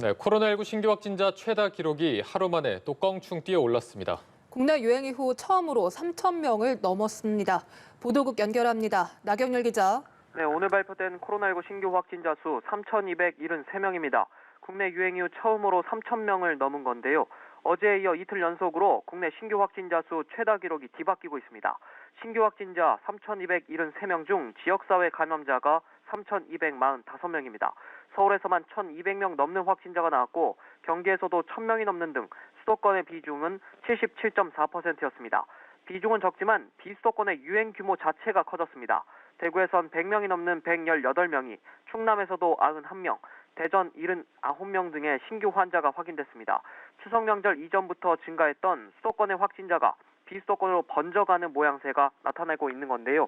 네, 코로나19 신규 확진자 최다 기록이 하루 만에 또 껑충 뛰어 올랐습니다. 국내 유행 이후 처음으로 3천 명을 넘었습니다. 보도국 연결합니다. 나경열 기자. 네, 오늘 발표된 코로나19 신규 확진자 수 3,273명입니다. 국내 유행 이후 처음으로 3,000명을 넘은 건데요. 어제에 이어 이틀 연속으로 국내 신규 확진자 수 최다 기록이 뒤바뀌고 있습니다. 신규 확진자 3,273명 중 지역사회 감염자가 3,245명입니다. 서울에서만 1,200명 넘는 확진자가 나왔고 경기에서도 1,000명이 넘는 등 수도권의 비중은 77.4%였습니다. 비중은 적지만 비수도권의 유행 규모 자체가 커졌습니다. 대구에선 100명이 넘는 118명이, 충남에서도 91명, 대전 79명 등의 신규 환자가 확인됐습니다. 추석 명절 이전부터 증가했던 수도권의 확진자가 비수도권으로 번져가는 모양새가 나타나고 있는 건데요.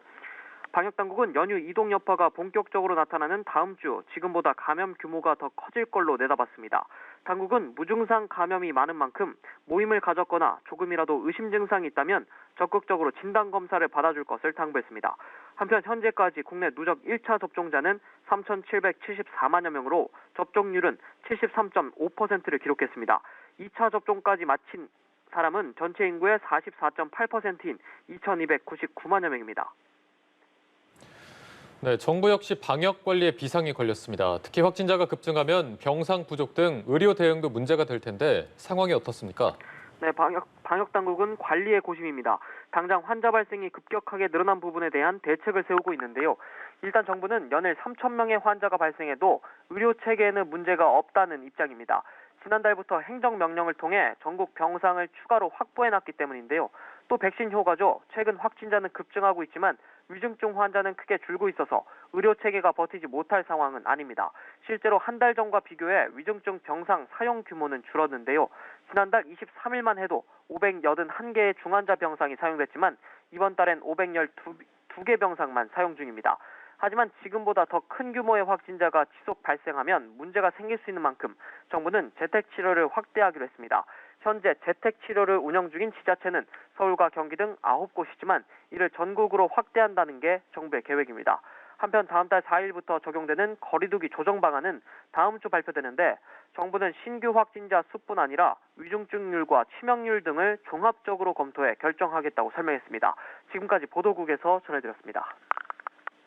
방역당국은 연휴 이동 여파가 본격적으로 나타나는 다음 주 지금보다 감염 규모가 더 커질 걸로 내다봤습니다. 당국은 무증상 감염이 많은 만큼 모임을 가졌거나 조금이라도 의심 증상이 있다면 적극적으로 진단검사를 받아줄 것을 당부했습니다. 한편 현재까지 국내 누적 1차 접종자는 3,774만여 명으로 접종률은 73.5%를 기록했습니다. 2차 접종까지 마친 사람은 전체 인구의 44.8%인 2,299만여 명입니다. 네, 정부 역시 방역 관리에 비상이 걸렸습니다. 특히 확진자가 급증하면 병상 부족 등 의료 대응도 문제가 될 텐데 상황이 어떻습니까? 네, 방역 당국은 관리의 고심입니다. 당장 환자 발생이 급격하게 늘어난 부분에 대한 대책을 세우고 있는데요. 일단 정부는 연일 3,000명의 환자가 발생해도 의료 체계에는 문제가 없다는 입장입니다. 지난달부터 행정명령을 통해 전국 병상을 추가로 확보해놨기 때문인데요. 또 백신 효과죠. 최근 확진자는 급증하고 있지만 위중증 환자는 크게 줄고 있어서 의료 체계가 버티지 못할 상황은 아닙니다. 실제로 한 달 전과 비교해 위중증 병상 사용 규모는 줄었는데요. 지난달 23일만 해도 581개의 중환자 병상이 사용됐지만 이번 달엔 512개 병상만 사용 중입니다. 하지만 지금보다 더 큰 규모의 확진자가 지속 발생하면 문제가 생길 수 있는 만큼 정부는 재택치료를 확대하기로 했습니다. 현재 재택치료를 운영 중인 지자체는 서울과 경기 등 9곳이지만 이를 전국으로 확대한다는 게 정부의 계획입니다. 한편 다음 달 4일부터 적용되는 거리두기 조정 방안은 다음 주 발표되는데 정부는 신규 확진자 수뿐 아니라 위중증률과 치명률 등을 종합적으로 검토해 결정하겠다고 설명했습니다. 지금까지 보도국에서 전해드렸습니다.